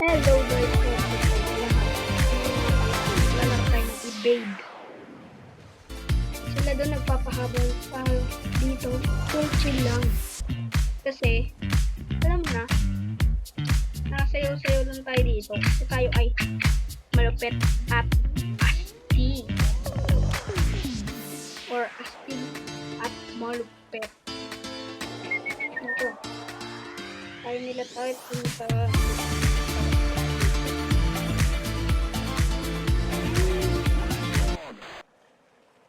Hello guys, welcome to lahat. Lalak tayo ng evade. Sila doon nagpapahabol pa dito. Full chill lang. Kasi, alam mo na, nakasayaw-sayaw lang tayo dito. Kasi tayo ay malupet at astig. Or astig at malupet. Ito. Tayo nila tayo punta.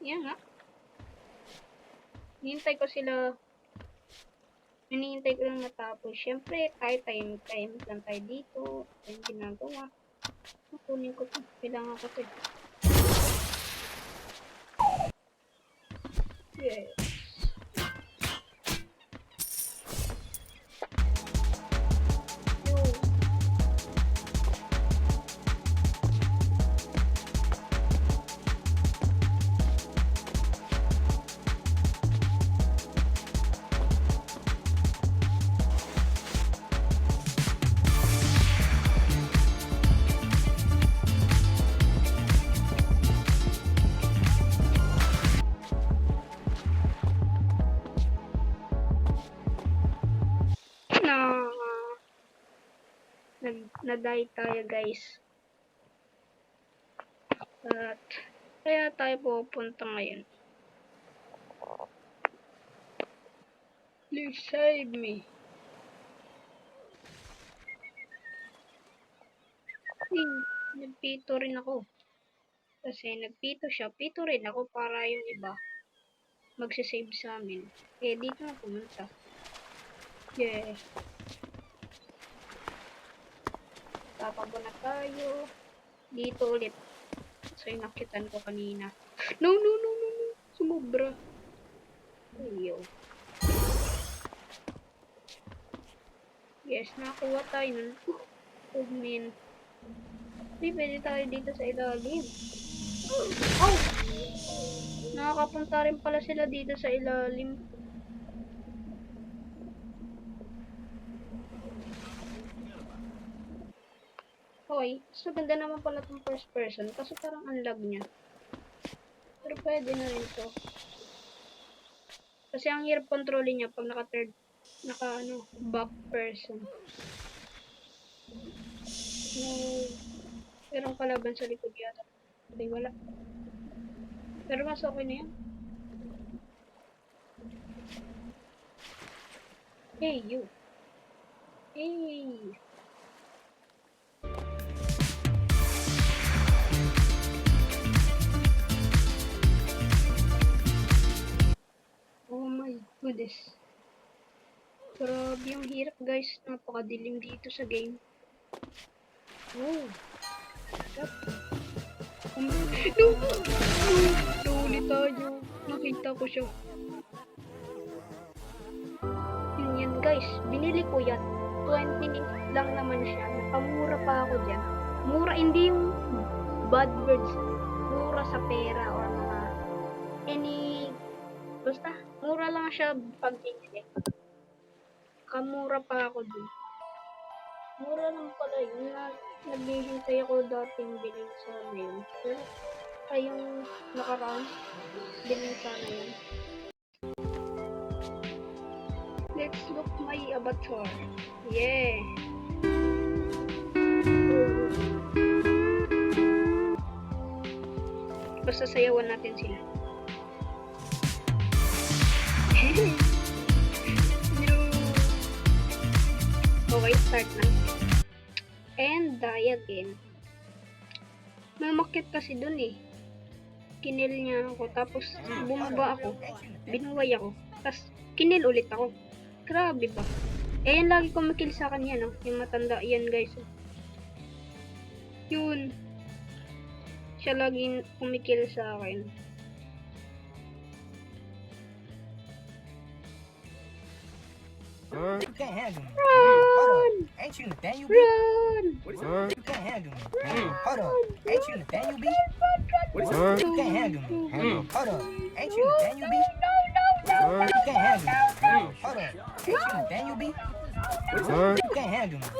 Yan nga. Hinihintay ko sila. Hinihintay ko lang matapos. Siyempre, time lang tayo dito. Yung ginagawa. Kunin ko ito. Kailangan ko ito. Yes. Na-die tayo guys. At kaya tayo pupunta ngayon. Please save me. Nagpito rin ako. Kasi nagpito siya. Pito rin ako para yung iba magsisave sa amin. Eh, dito na pumunta. Yeah. Tapago na tayo. Dito ulit. So, yung nakitan ko kanina. No. Sumubra. Ayaw. Yes, nakakuha tayo nun. Oh, man. Pwede tayo dito sa ilalim. Oh! Nakakapunta rin pala sila dito sa ilalim. Okay, so ganda naman pala itong first person. Kaso parang unlag niya. Pero pwede na rin to. Kasi ang hirap kontrolin niya pag back person. Merong kalaban sa likod yata. Hindi, wala. Pero mas okay na yan. Hey, you. Hey. Oh my goodness. Grabe yung hirap guys. Napakadilim dito sa game. Oh. No! Nahuli tayo. Nakita ko siya. Yun guys. Binili ko yan. 20 lang naman siya. Nakamura pa ako dyan. Mura, hindi yung bad words. Mura sa pera or mga basta, mura lang siya pag binili. Kamura pa ako dun. Mura lang pala yun. Naghihintay ako dating bilhin sana yun. Pero, ay yung nakaraan, bilhin sana yun. Let's look my avatar. Yeah! Basta sayawan natin sila. Okay, start na. And die again. Mamakit kasi dun eh. Kinil niya ako. Tapos bumaba ako. Binuway ako. Tapos kinil ulit ako. Grabe ba? Eh yan lagi kumikil sa kanya no. Yung matanda yan guys. Yun. Siya lagi kumikil sa akin. You can't handle me. Run! Ain't you Nathaniel B? Run! You can't handle me. Hold up. Ain't you Nathaniel B? You can't handle me. Hold up. Ain't you Nathaniel B? You can't handle me. Hold up. Ain't you Nathaniel B? You can't handle me.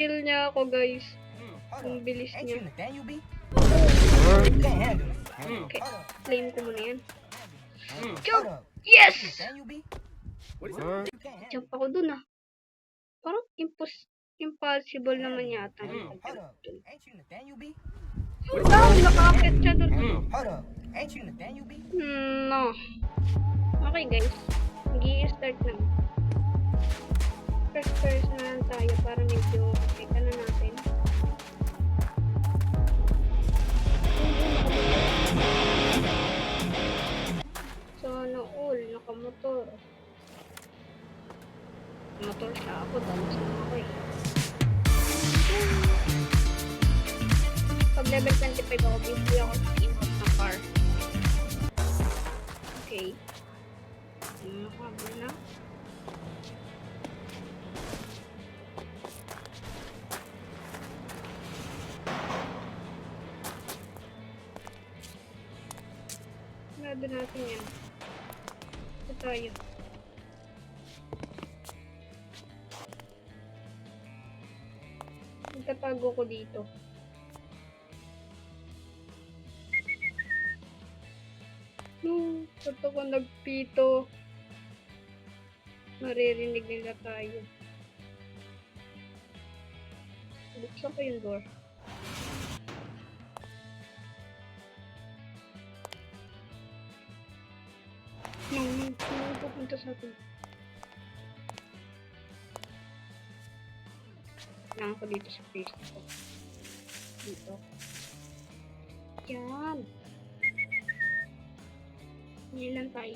Nakill niya ako, guys. Hold Ang up. bilis Ain't niya. you Nathaniel B? You can't handle me. Okay. Hold up. Claim ko muna yan. Hold Jump! up. Yes! Nathaniel B? You can't handle Jump ako dun ah. Parang impossible naman yata. Hold up. Ain't you Nathaniel B? Oh, nakakit siya dun. Hold up. Ain't you Nathaniel B? No. Okay guys. Mag-i-start na. First na lang tayo para medyo kita na natin. Sana all, nakamotor. Motor siya ako, dalas na ako eh. Pag level 25 ako, bibili ako sa import na car. Okay. Nakabal na. Nado natin yan. Ito tayo. Magtatago ko dito. Ba't ako nagpito? Maririnig nila tayo. Buksan ko yung door. Nung pupunta sa atin. Kailangan ko dito sa Facebook. Dito. Yan. Nilan tayo.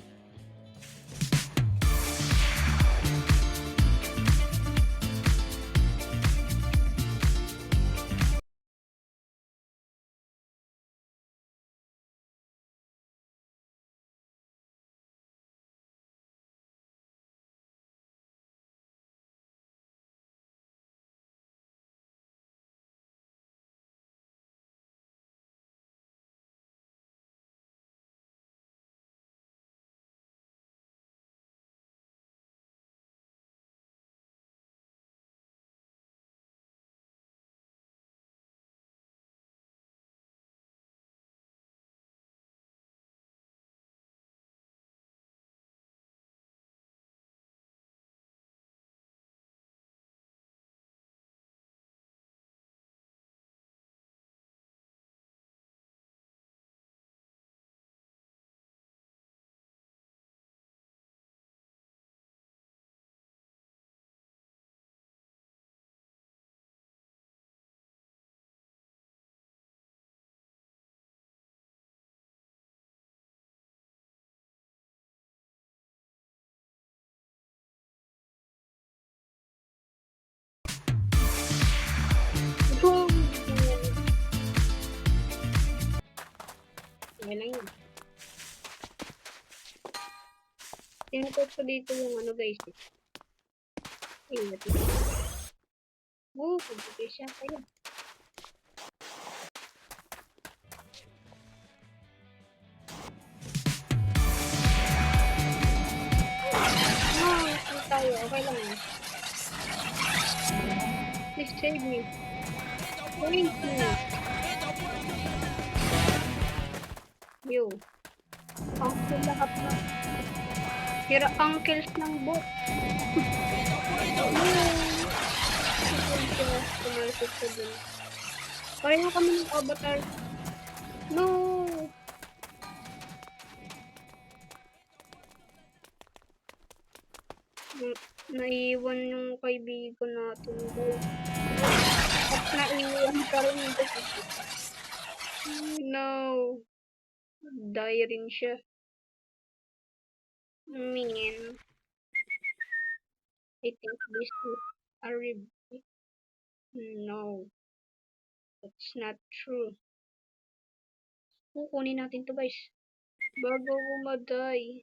Boom! Okay lang yun. Tinutod ko dito yung ano guys. Ayun, natin. Pagkakay siya tayo. Tayo. Okay lang yun. Please save me. Thank you. Yo. Uncle lahat na. Hira uncles ng bot. Tumalsik ko dun. Pareho kami ng avatar. No! Naiwan yung kaibigan natin. At naiwan ka rin. No. Die rin siya. Man. I think this is a review. No. That's not true. Kukunin natin to guys. Bago umaday.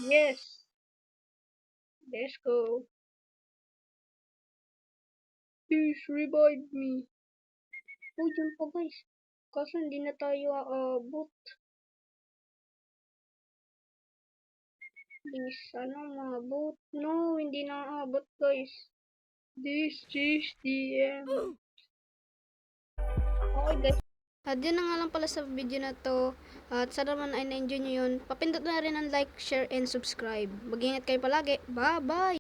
Yes. Let's go. Please revive me. Oh, dyan pa guys. Kaso hindi na tayo aabot. Please, ano maabot? No, hindi na aabot guys. This is the end. Okay guys. At yun na nga lang pala sa video na to. At sana naman ay na-enjoy nyo yun. Papindot na rin ang like, share, and subscribe. Mag-ingat kayo palagi. Bye-bye!